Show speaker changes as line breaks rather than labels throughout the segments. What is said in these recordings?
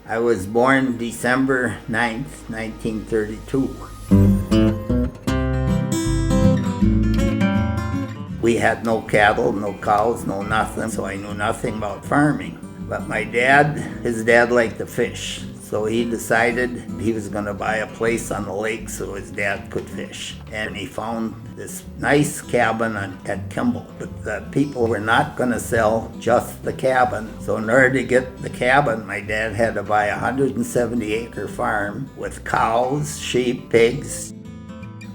I was born December 9th, 1932. We had no cattle, no cows, no nothing, so I knew nothing about farming. But his dad liked to fish, so he decided he was going to buy a place on the lake so his dad could fish. And he found this nice cabin at Kimball. But the people were not going to sell just the cabin. So in order to get the cabin, my dad had to buy a 170-acre farm with cows, sheep, pigs.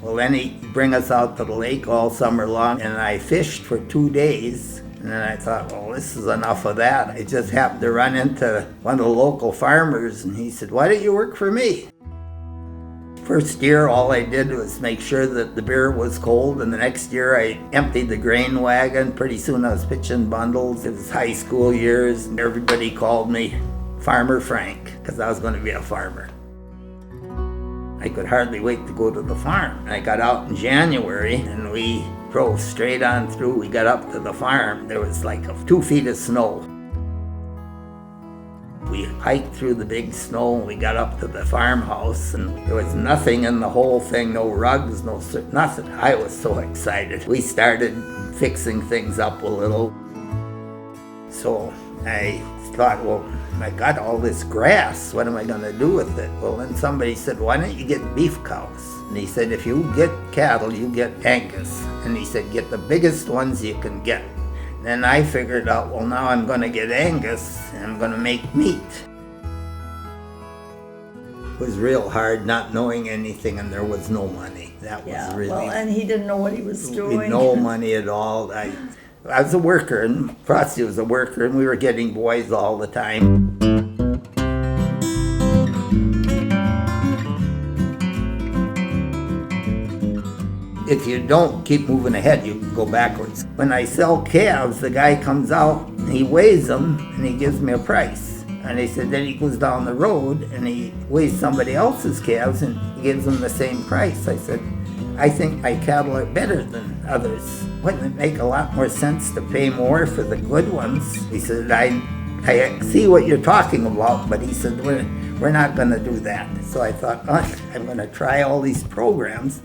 Well, then he'd bring us out to the lake all summer long, and I fished for 2 days. And then I thought, well, this is enough of that. I just happened to run into one of the local farmers, and he said, why don't you work for me? First year, all I did was make sure that the beer was cold, and the next year I emptied the grain wagon. Pretty soon I was pitching bundles. It was high school years, and everybody called me Farmer Frank, because I was going to be a farmer. I could hardly wait to go to the farm. I got out in January, and we drove straight on through. We got up to the farm. There was like 2 feet of snow. We hiked through the big snow, and we got up to the farmhouse, and there was nothing in the whole thing, no rugs, nothing. I was so excited. We started fixing things up a little. So I thought, well, I got all this grass, what am I going to do with it? Well, then somebody said, why don't you get beef cows? And he said, if you get cattle, you get Angus. And he said, get the biggest ones you can get. Then I figured out, well, now I'm going to get Angus, and I'm going to make meat. It was real hard not knowing anything, and there was no money. That was really...
Well, and he didn't know what he was doing.
No money at all. I was a worker, and Frosty was a worker, and we were getting boys all the time. If you don't keep moving ahead, you go backwards. When I sell calves, the guy comes out, and he weighs them, and he gives me a price. And he said, then he goes down the road, and he weighs somebody else's calves, and he gives them the same price. I said, I think my cattle are better than others. Wouldn't it make a lot more sense to pay more for the good ones? He said, I see what you're talking about, but he said, we're not going to do that. So I thought, I'm going to try all these programs,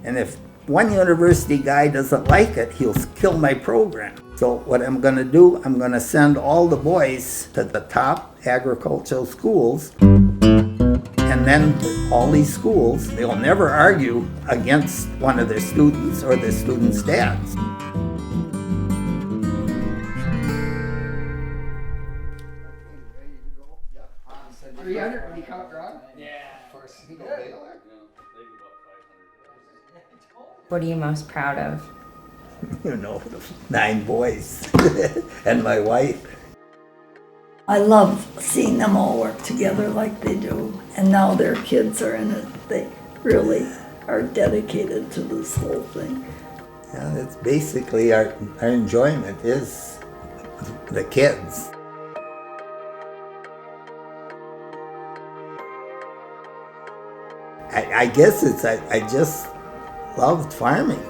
and if one university guy doesn't like it, he'll kill my program. So what I'm going to do, I'm going to send all the boys to the top agricultural schools, and then all these schools, they'll never argue against one of their students or their students' dads.
What are you most proud of?
You know, the 9 boys and my wife.
I love seeing them all work together like they do. And now their kids are in it. They really are dedicated to this whole thing.
Yeah, it's basically our enjoyment is the kids. I guess I just loved farming.